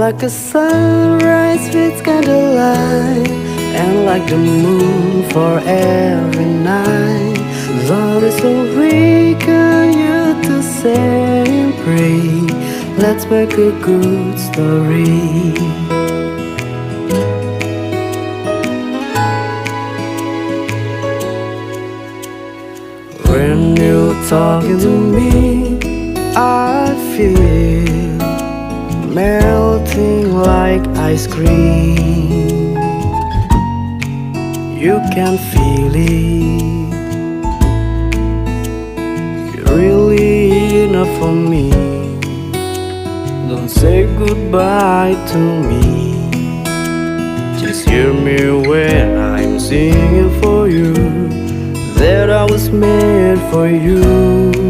like a sunrise with candlelight, and like the moon for every night. Love is so weak, and you to say and pray. Let's make a good story. When you're talking to me, I feel melting like ice cream. You can feel it. You're really enough for me. Don't say goodbye to me. Just hear me when I'm singing for you, that I was made for you.